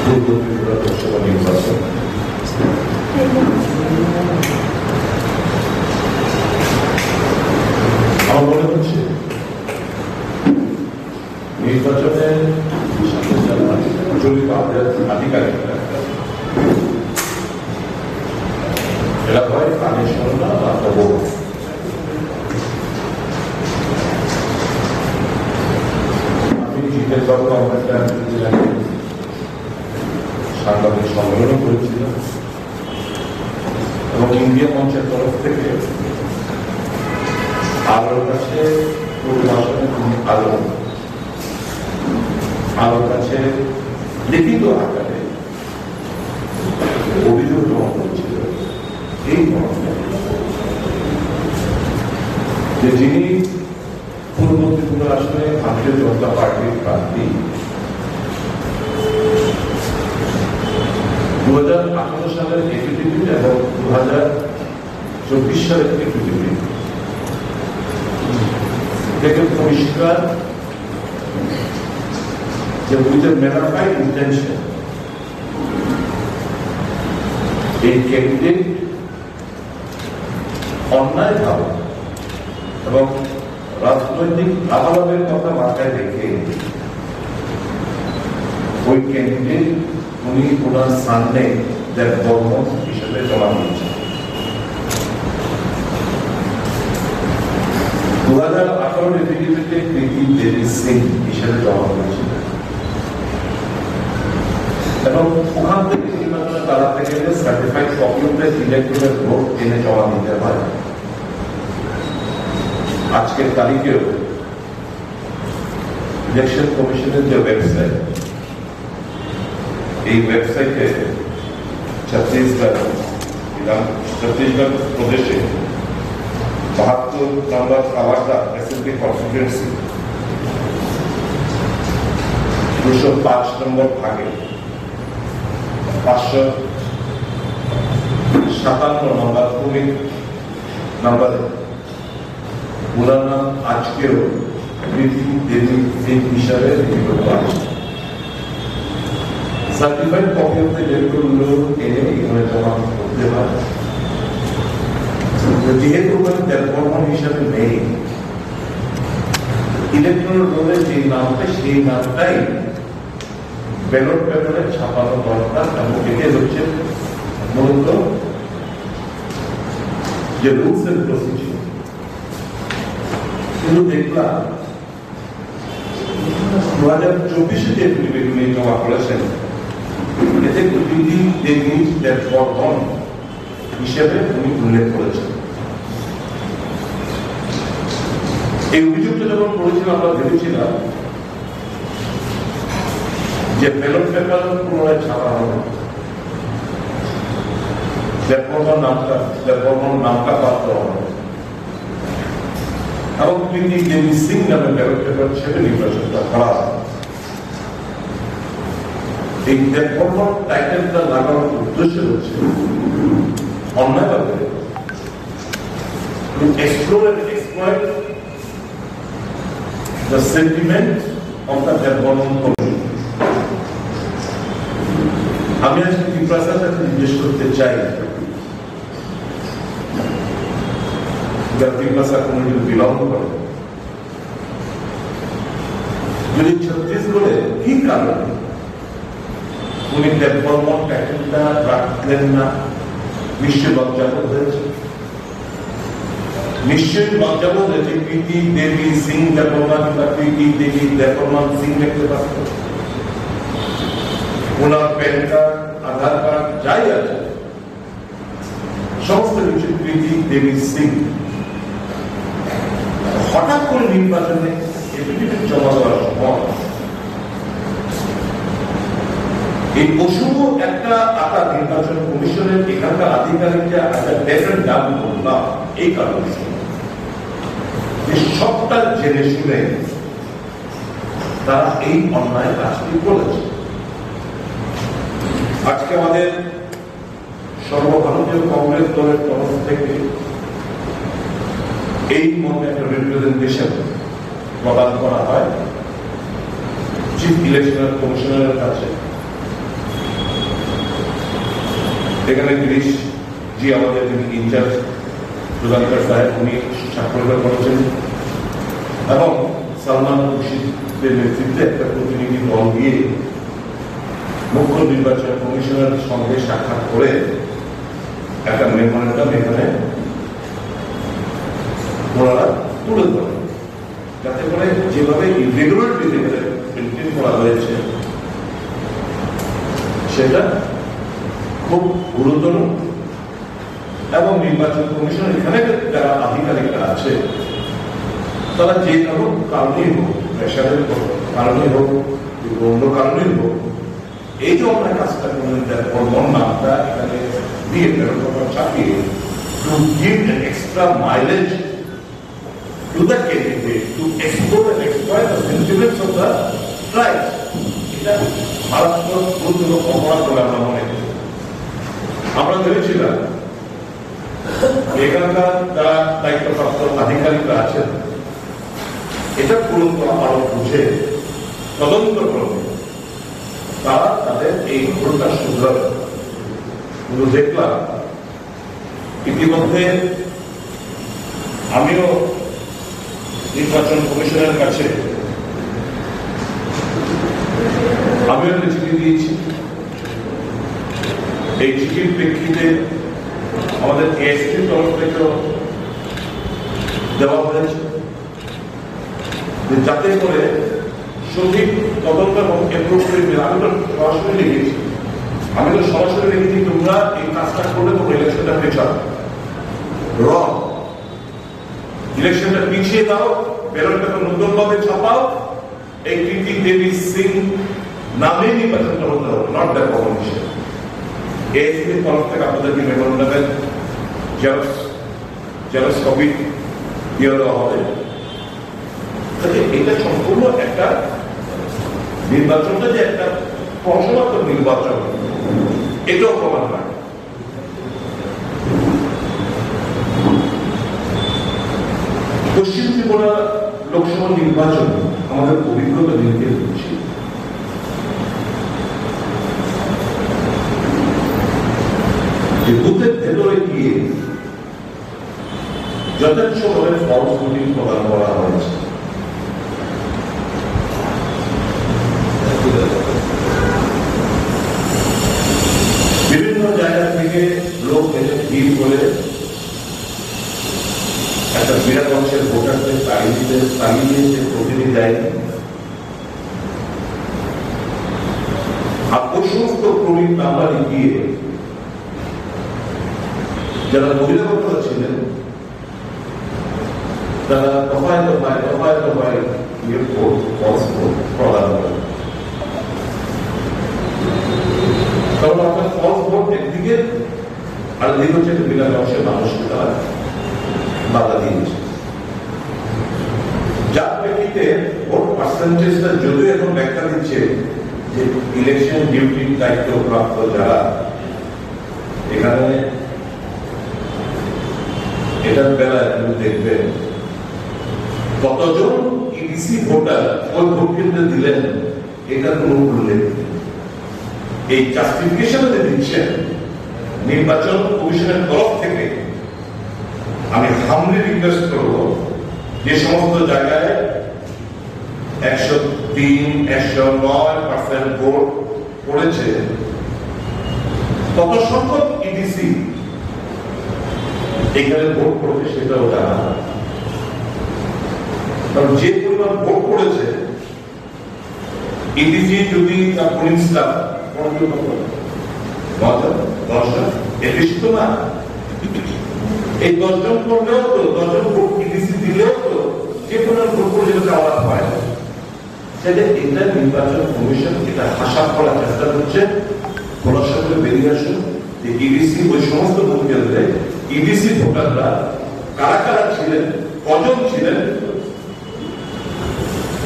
পূর্ব ত্রিপুরা লোকসভা নির্বাচন আমার মনে হচ্ছে নির্বাচনে জড়িত আধিকারিকরা এরা হয় কানের সন্না বা খবর। আমি জিতের বাবু আমার একটা সাংবাদিক সম্মেলনও করেছিলাম এবং ইন্ডিয়া মঞ্চের তরফ থেকে আলোর কাছে আলোর কাছে লিখিত আকারে অভিযোগ গ্রহণ করেছিল এই মর্মে যে যিনি পূর্ব ত্রিপুরা আসনে ভারতীয় জনতা পার্টির প্রার্থী 2018 সালের এফিডেভিট এবং 2024 সালের এফিডেভিট থেকে পরিষ্কার যে উইথ এ ম্যানারফাইড ইন্টেনশন এই ক্যান্ডিডেট অন্যায় ভাবে এবং রাজনৈতিক লাভালাভের কথা মাথায় রেখে ওই ক্যান্ডিডেট উনি ওনার সামনে ধর্ম হিসেবে জমা দিয়েছেন। 2018 এফিডেভিটে কৃতি দেবী সিং হিসেবে জমা করেছিলেন এবং ওখান থেকে নির্বাচনে দাঁড়াতে গেলে certified copy of the electoral vote এনে জমা দিতে হয়। আজকের তারিখেও ইলেকশন কমিশনের যে ওয়েবসাইট, এই ওয়েবসাইটে ছত্তিশগড় প্রদেশে 72 নম্বর কাওয়ারদা অ্যাসেম্বলি কনস্টিটুয়েন্সি 205 নম্বর ভাগে 557 নম্বর ক্রমিক নম্বরে ওনার নাম আজকেও কৃতি দেবী সিং হিসাবে লিখিত আছে। Certified copy of the electoral এনে এখানে জমা করতে হয়। যেহেতু ওখানে দেববর্মন হিসাবে নেই, ইলেকট্রাল রোলে যে নামটা সেই নামটাই ব্যালট পেপারে ছাপানো দরকার এবং এটাই হচ্ছে মূলত যে রুলস এন্ড প্রসিডিউর। কিন্তু দেখলাম 2024 যে এফিডেভিট জমা করেছেন এতে কৃতি দেবী দেববর্মন হিসেবে উনি উল্লেখ করেছেন। এই অভিযোগটা যখন করেছিলাম আমরা ভেবেছিলাম যে ব্যালট পেপার পুনরায় ছাপা হবে, দেববর্মন নামটা বাদ দেওয়া হবে এবং কৃতি দেবী সিং নামে ব্যালট পেপার হিসেবে নির্বাচনটা করা হবে। এই দেববর্মন টাইটেলটা লাগানোর উদ্দেশ্য হচ্ছে অন্যায়ভাবে explore and exploit the sentiment of the Deborah community. আমি আজকে ত্রিপুরার কাছে জিজ্ঞেস করতে চাই, যারা ত্রিপুরা কমিউনিটি বিলং করে, যদি ছত্তিশগড়ে কি কারণে উনি দেববর্মন টাইটেলটা রাখলেন না, নিশ্চয় লজ্জাবোধ হয়েছে। নিশ্চয়ই লজ্জাবোধ হয়েছে। কৃতি দেবী সিং দেববর্মন বা কৃতি দেবী দেববর্মন সিং দেখতে পারত। ওনার প্যান কার্ড, আধার কার্ড যাই আছে সমস্ত কিছু কৃতি দেবী সিং। হঠাৎ করে নির্বাচনে এফিডেভিট জমা দেওয়ার সময় এই অশুভ একটা আকার নির্বাচন কমিশনের এখানকার আধিকারিকরা একটা ডিফারেন্ট দাবি করলাম এই কারণে যে সবটা জেনে শুনে তারা এই অন্যায় কাজটি করেছে। আজকে আমাদের সর্বভারতীয় কংগ্রেস দলের তরফ থেকে এই মর্মে একটা রিপ্রেজেন্টেশন প্রদান করা হয় চিফ ইলেকশন কমিশনারের কাছে এখানে গিরিশ জি আমাদের ইনচার্জ প্রধানকার সাহেব উনি স্বাক্ষর করেছেন এবং সালমান খুরশিদের নেতৃত্বে একটা প্রতিনিধি দল দিয়ে মুখ্য নির্বাচন কমিশনের সঙ্গে সাক্ষাৎ করে একটা মেমোরেন্ডাম এখানে ওনারা তুলে ধরেন, যাতে করে যেভাবে ইরেগুলারিটি মেনটেন করা হয়েছে সেটা খুব গুরুতর এবং নির্বাচন কমিশন এখানে যারা আধিকারিকরা আছে তারা যে কারণেই হোক, প্রেশারের কারণেই হোক, অন্য কারণেই হোক, এই যে আমরা কাজটা করলেন বর্মন নামটা এখানে দিয়ে চাপিয়ে to give an extra mileage to the candidate to explore and exploit the sentiments of the tribe. এটা মারাত্মক গুরুতর অপরাধ বলে আমরা মনে করি। আমরা ভেবেছিলাম এখানকার যারা দায়িত্বপ্রাপ্ত আধিকারিকরা আছেন এটা পুরন্ত আরো বুঝে তদন্ত করবে, তারা তাদের এই ভুলটা শুধরাবে। কিন্তু দেখলাম ইতিমধ্যে আমিও নির্বাচন কমিশনের কাছে আমিও একটা চিঠি দিয়েছি। এই চিঠির প্রেক্ষিতে আমাদের এএসপির তরফ থেকেও দেওয়া হয়েছে যাতে করে সঠিক তদন্ত এবং আমি তো সরাসরি লিখেছি তোমরা এই কাজটা করলে তোমরা ইলেকশনটা পেছাও, রং ইলেকশনটা পিছিয়ে দাও, ব্যালটটাকে নতুন ভাবে ছাপাও, এই কৃতি দেবী সিং নামে নির্বাচনটা হতে হবে, নট দ্য কমিশন। এএসপির তরফ থেকে আপনাদেরকে মেমোরেন্ডামের জেরক্স কপি দিয়ে দেওয়া হবে। এটা সম্পূর্ণ একটা নির্বাচনটা যে একটা পরমাত্মক নির্বাচন এটাও প্রমাণ হয়। পশ্চিম ত্রিপুরা লোকসভা নির্বাচন আমাদের অভিজ্ঞতা দিতে হচ্ছে যে বুথের ভেতরে গিয়ে যথেচ্ছভাবে ফলস ভোটিং প্রদান করা হয়েছে। বিভিন্ন জায়গা থেকে লোক এসে ভিড় করে একটা বিরাট অংশের ভোটারদের তাড়িয়ে দিয়েছে, প্রতিনিধি দেয়নি। আর ওই সমস্ত ক্রমিক নাম্বারে গিয়ে যারা বহিরাগতরা ছিলেন তারা দফায় প্রদান করেন। কারণ আপনার ফলস ভোট একদিকে আর দিক হচ্ছে বিরাট অংশের মানুষকে তারা বাধা দিয়েছে, যার প্রেক্ষিতে ভোট পার্সেন্টেজটা যদিও এখন ব্যাখ্যা দিচ্ছে যে ইলেকশন ডিউটির দায়িত্বপ্রাপ্ত যারা এখানে এটার বেলায় আপনি দেখবেন কতজন ইডিসি ভোটার ওই ভোট কেন্দ্রে দিলেন এটার কোন উল্লেখ নেই। এই জাস্টিফিকেশন দিচ্ছেন নির্বাচন কমিশনের তরফ থেকে। আমি হামলি রিকোয়েস্ট করব যে সমস্ত জায়গায় 103-109% ভোট পড়েছে তত সংখ্যক ইডিসি এখানে ভোট পড়েছে সেটাও জানা, কারণ যে পরিমাণ ভোট পড়েছে ইডিসি যদি তার পোলিং স্টাফ 10জন এর বেশি তো না, এই 10 জন করলেও তো 10 জন ভোট ইডিসি দিলেও তো যে কোনো ভোট করে যেটা আওয়াজ হয় সেটা এটা নির্বাচন কমিশন এটা হাসাব করার চেষ্টা করছে। খোলাসা করে বেরিয়ে আসুন যে ইডিসি ওই সমস্ত ভোট কেন্দ্রে ইডিসি ভোটাররা কারা কারা ছিলেন, কজন ছিলেন,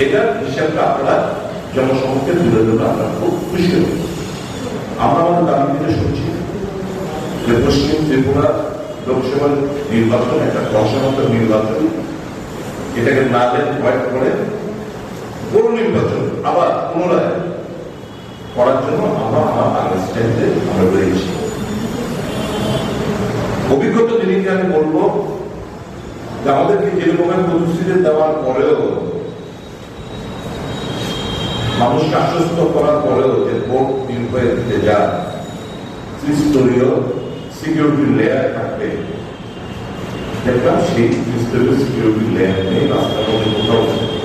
এটার হিসাবটা আপনারা জনসমক্ষে তুলে ধরে আমরা খুব খুশি হব। আমরা আমাদের দাবি থেকে শুনছি যে পশ্চিম ত্রিপুরা লোকসভা নির্বাচন একটা দর্শনাত্মক নির্বাচন, এটাকে না ভয় করে বড় নির্বাচন আবার পুনরায় করার জন্য আমরা আমার আন্ডারস্ট্যান্ডে আমরা রয়েছি। যিনিকে আমি বলবো যে আমাদেরকে যেরকমের প্রতিশ্রুতি দেওয়ার পরেও, মানুষকে আশ্বস্ত করার পরেও যে ভোট নির্ভয়ে দিতে যায়, ত্রিস্তরীয় সিকিউরিটি লেয়ার থাকবে, দেখলাম সেই ত্রিস্তরীয় সিকিউরিটি লেয়ার নেই, রাস্তার মধ্যে কোথাও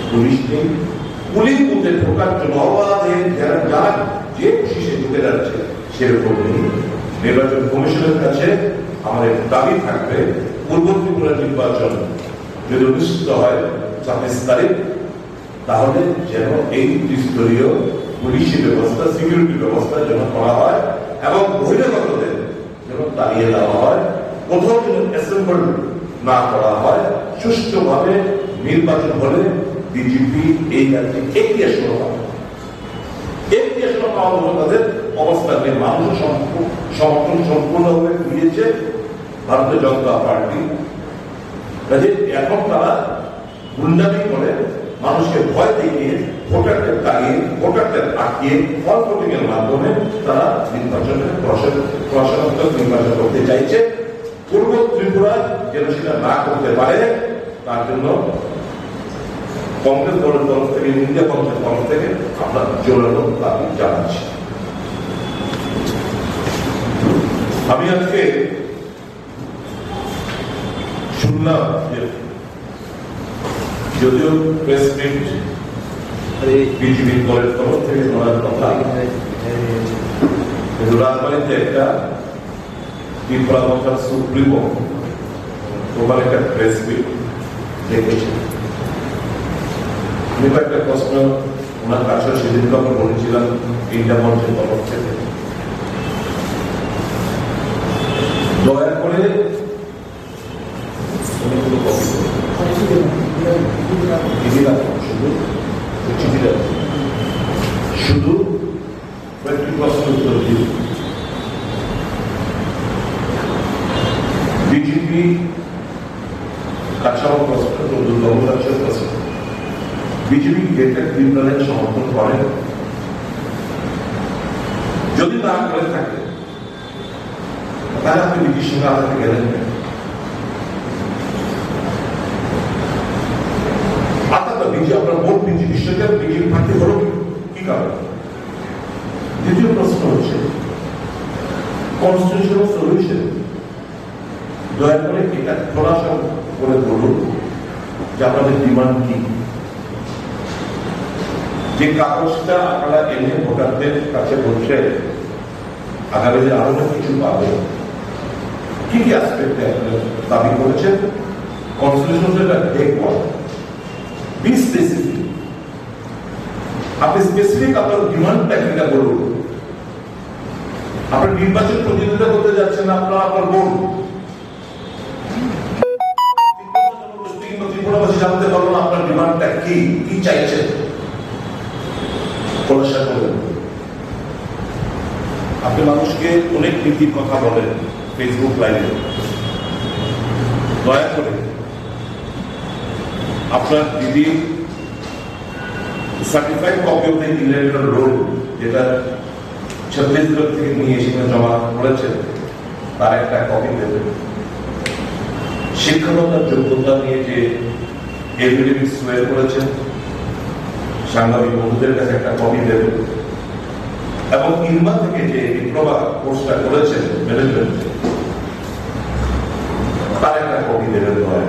পুলিশ নেই। পুলিশ বুথে ঢোকার জন্য অবাধে যারা যে খুশি সে ঢুকে যাচ্ছে, সেরকম নেই। নির্বাচন কমিশনের কাছে আমাদের দাবি থাকবে, পূর্ব ত্রিপুরা নির্বাচন যদি অনুষ্ঠিত হয় ২৬ তারিখ, তাহলে যেন এই ত্রিস্তরীয় পুলিশি ব্যবস্থা, সিকিউরিটি ব্যবস্থা যেন করা হয় এবং বহিরাগতদের যেন তাড়িয়ে দেওয়া হয়, কোথাও যেন অ্যাসেম্বল না করা হয়। সুষ্ঠুভাবে নির্বাচন হলে বিজেপি এই রাজ্যে একটি আসন পাবে, একটি আসন পাওয়া হলো তাদের অবস্থানে মানুষ সমর্থন সম্পূর্ণভাবে দিয়েছে ভারতীয় জনতা পার্টি। কাজে এখন তারা গুন্ডামি করে মানুষকে ভয় দেখিয়ে, ভোটারদের তাড়িয়ে, ভোটারদের আটকিয়ে ফল ভোটিং এর মাধ্যমে তারা নির্বাচনের প্রশাসনাত্মক নির্বাচন করতে চাইছে। পূর্ব ত্রিপুরা যেন সেটা না করতে পারে, তার জন্য কংগ্রেস দলের তরফ থেকে, ইন্ডিয়া কংগ্রেসের তরফ থেকে আমরা জোরালো দাবি জানাচ্ছি। আমি আজকে শুনলাম যে যদিও প্রেস মিট বিজেপি দলের তরফ থেকে বলার কথা, কিন্তু রাজবাড়িতে একটা ত্রিপুরা বাংলার সুপ্রিমো ওখানে একটা প্রেস মিট দেখেছি। আমি একটা প্রশ্ন ওনার কাছে সেদিন আমরা বলেছিলাম ইন্ডিয়া মঞ্চের তরফ থেকে, দয়া করে শুধু কয়েকটি প্রশ্ন উত্তর দিন। বিজেপি কাছাও প্রশ্ন, দুর্গমের প্রশ্ন, বিজেপি গ্রেটার ট্রিব্যুনালের সমর্থন করে? যদি না করে থাকে তাহলে আপনি বিজেপির সঙ্গে আলাদা গেলেন না। আপনার ভোট বিজেপির সঙ্গে বিজেপি প্রার্থী হলো কি কারণ? দ্বিতীয় প্রশ্ন হচ্ছে কনস্টিটিউশনাল সলিউশন। দয়া করে এটা খোলাসা করে বলুন যে আপনাদের ডিমান্ড কি, যে কাগজটা আপনারা এনে ভোটারদের কাছে বলছে আগামী দিনে আরো কিছু পাবে, কি কি অ্যাসপেক্টে আপনারা দাবি করেছেন? কনস্টিটিউশনটা দেখব, বি স্পেসিফিক। আপনি স্পেসিফিক আপনার ডিমান্ডটা কিনা বলুন। আপনি নির্বাচন প্রতিযোগিতা করতে যাচ্ছেন, আপনার আপনার ভোট ত্রিপুরাবাসী জানতে পারবেন আপনার ডিমান্ডটা কি, কি চাইছেন, খোলাসা করবেন। আপনি মানুষকে অনেক নীতির কথা বলেন ফেসবুক লাইভে, দয়া করে আপনার দিদি certified copy of the electoral roll, যেটা ছত্তিশগড় থেকে নিয়ে এসে জমা করেছেন, তার একটা কপি দেবেন। শিক্ষকতার যোগ্যতা নিয়ে যে এফিডেভিট সোয়ার করেছেন, সাংবাদিক বন্ধুদের কাছে একটা কপি দেবেন। এবং ইনমা থেকে যে ডিপ্লোমা কোর্সটা করেছেন ম্যানেজমেন্ট, তার একটা কপি দেবেন। হয়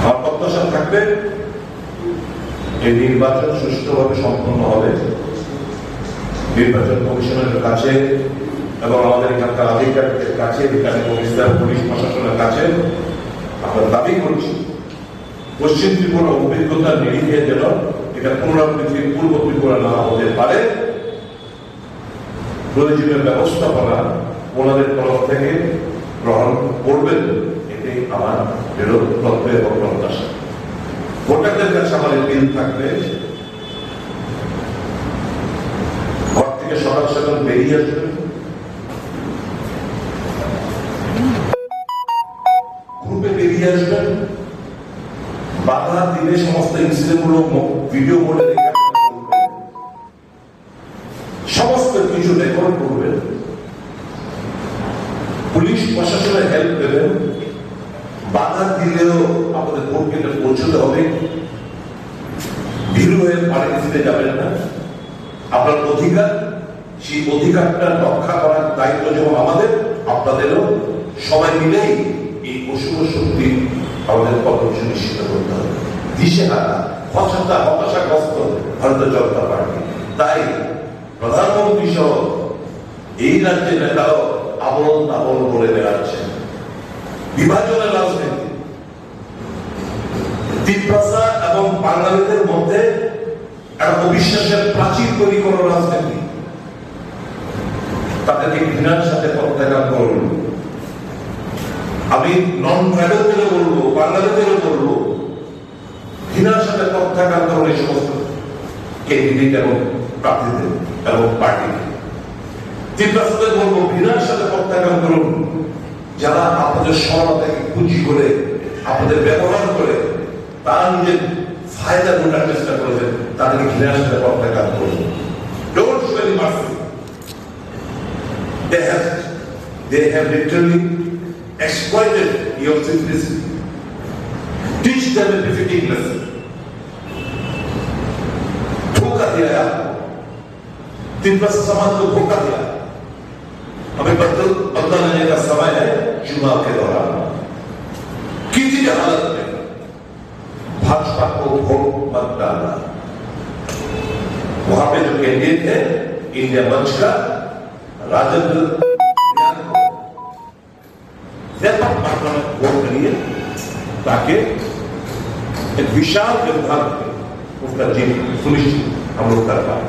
আমার প্রত্যাশা থাকবে এই নির্বাচন সুষ্ঠুভাবে সম্পন্ন হবে। নির্বাচন কমিশনের কাছে এবং আমাদের এখানকার আধিকারিকদের কাছে, এখানে পুলিশ প্রশাসনের কাছে আমরা দাবি করছি পশ্চিম ত্রিপুরা অভিজ্ঞতার নিরিখে যেন এটা পুনরাবৃত্তির পূর্ব ত্রিপুরা না হতে পারে। প্রয়োজনীয় ব্যবস্থাপনা ওনাদের তরফ থেকে গ্রহণ করবেন, এটাই আমার দৃঢ় প্রত্যয় এবং প্রত্যাশা। ভোটারদের কাছে আমাদের বিল থাকবে, ঘর থেকে সকাল সকাল বেরিয়ে আসবেন, গ্রুপে বেরিয়ে আসবেন, বাধা দিলে সমস্ত ইনসিডেন্ট গুলো ভিডিও মোডে দেখে কিছু রেকর্ড করবেন, পুলিশ প্রশাসনের হেল্প দেবেন, বাধা দিলেও আমাদের ভোট কেন্দ্রে পৌঁছতে হবে, ভীরু হয়ে বাড়িতে ফিরে যাবেন না। আপনার অধিকার, সেই অধিকারটা রক্ষা করার দায়িত্ব যেমন আমাদের, আপনাদেরও সবাই মিলেই এই অশুভ শক্তি আমাদের পতন সুনিশ্চিত করতে হবে। দিশেহারা, হতাশাগ্রস্ত ভারতীয় জনতা পার্টি, তাই প্রধানমন্ত্রী সহ এই রাজ্যের নেতাও আবল তাবল করে বেড়াচ্ছেন। বিভাজনের রাজনীতি, তিপ্রাসা এবং বাঙালিদের মধ্যে একটা অবিশ্বাসের প্রাচীর তৈরি করার রাজনীতি, তাদেরকে ঘৃণার সাথে প্রত্যাখ্যান করুন। আমি নন ট্রাইবালদেরও বলবো, বাঙালিদেরও বলবো, ঘৃণার সাথে প্রত্যাখ্যান করুন এই সমস্ত ক্যান্ডিডেট এবং প্রার্থীদের এবং পার্টিকে। তিপ্রাসাদের বলবো, ঘৃণার সাথে প্রত্যাখ্যান করুন যারা আপনাদের সরলতাকে পুঁজি করে, আপনাদের ব্যবহার করে তারা নিজের ফায়দা গোটার চেষ্টা করেছেন, তাদেরকে ঘৃণার সাথে প্রত্যাখ্যান করুন। Don't show any mercy. They have literally exploited your simplicity. Teach them a defeating lesson. धोखा दिया है आपको, तिप्रासा समाज को धोखा दिया। हमें बदला लेने का समय है चुनाव के दौरान। किसी भी हालत में भाजपा को वोट मत डालना। वहां पे जो कैंडिडेट है इंडिया मंच का राजेंद्र व्यापक मात्रा में वोट करिए ताकि एक विशाल व्यवधान उसका जीत सुनिश्चित हम लोग कर पाए।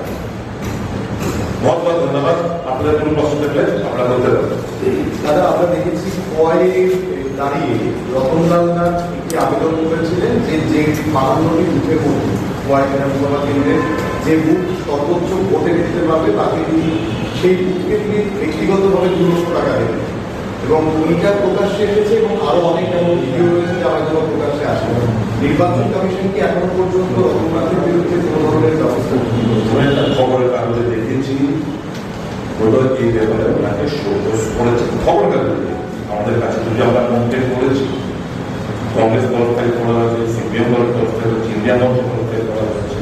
बहुत बहुत धन्यवाद। আপনাদের কোনো প্রশ্ন থাকলে আপনারা বলতে পারেন। দাদা, আমরা দেখেছি খোয়াই দাঁড়িয়ে রতনলাল নাথ একটি আবেদন করেছিলেন যে 52টি বুথের মধ্যে খোয়াই বিধানসভা কেন্দ্রের যে বুথ সর্বোচ্চ ভোটে দিতে পারবে তাকে তিনি সেই বুথকে তিনি ব্যক্তিগতভাবে 200 টাকা দেবেন, এবং ওইটা প্রকাশ্যে এসেছে এবং আরো অনেক এমন ভিডিও রয়েছে যা হয়তো প্রকাশ্যে আসে। নির্বাচন কমিশন কি এখনো পর্যন্ত রতনলালের বিরুদ্ধে কোনো ধরনের ব্যবস্থা গ্রহণ খবরের কাগজে দেখেছি এই ব্যাপারে ওনাকে করেছে। খবর কাগজে আমাদের কাছে যদি আমরা কমপ্লেন করেছি, কংগ্রেস তরফ থেকে করা হয়েছে, সিপিএম তরফ থেকে হচ্ছে, ইন্ডিয়া মঞ্চ তরফ থেকে করা হয়েছে,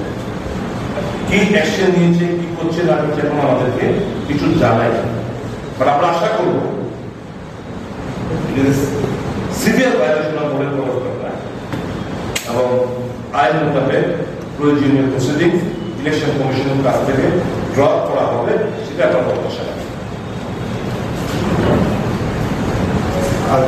কি অ্যাকশন নিয়েছে, কি করছে না করছে এখন আমাদেরকে কিছু জানাই। বাট আমরা আশা করবো সিভিয়ার ভায়োলেশন অফ ভোটের ব্যবস্থা এবং আইন মোতাবেক প্রয়োজনীয় প্রসিডিংস ইলেকশন কমিশনের কাছ থেকে ড্রপ করা হবে, সেটা আমরা প্রত্যাশা রাখি। আর